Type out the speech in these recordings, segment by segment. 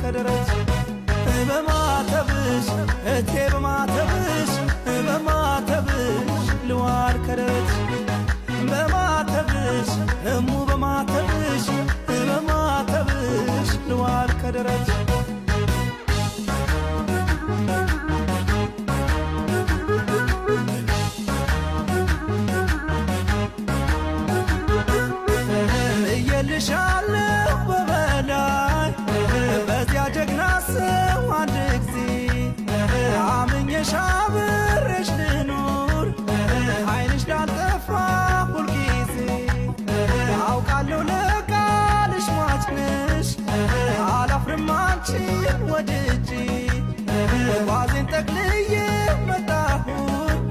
ከደረት በማተብሽ እቴ በማተብሽ በማተብሽ ልዋል ከደረት በማተብሽ እሙ በማተብሽ በማተብሽ ልዋል ከደረት እየልሻለሁ በበላይ በዚያ ጀግና ሰው አንድ ጊዜ አምኜሽ አብሬሽ ልኑር ዓይንሽ ዳልጠፋ ሁልጊዜ አውቃለሁ ለቃልሽ ሟች ነሽ አላፍርም አንቺን ወድጄ ጓዜን ጠቅልዬ መጣሁኝ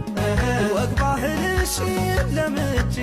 ወግ ባህልሽን ለምጄ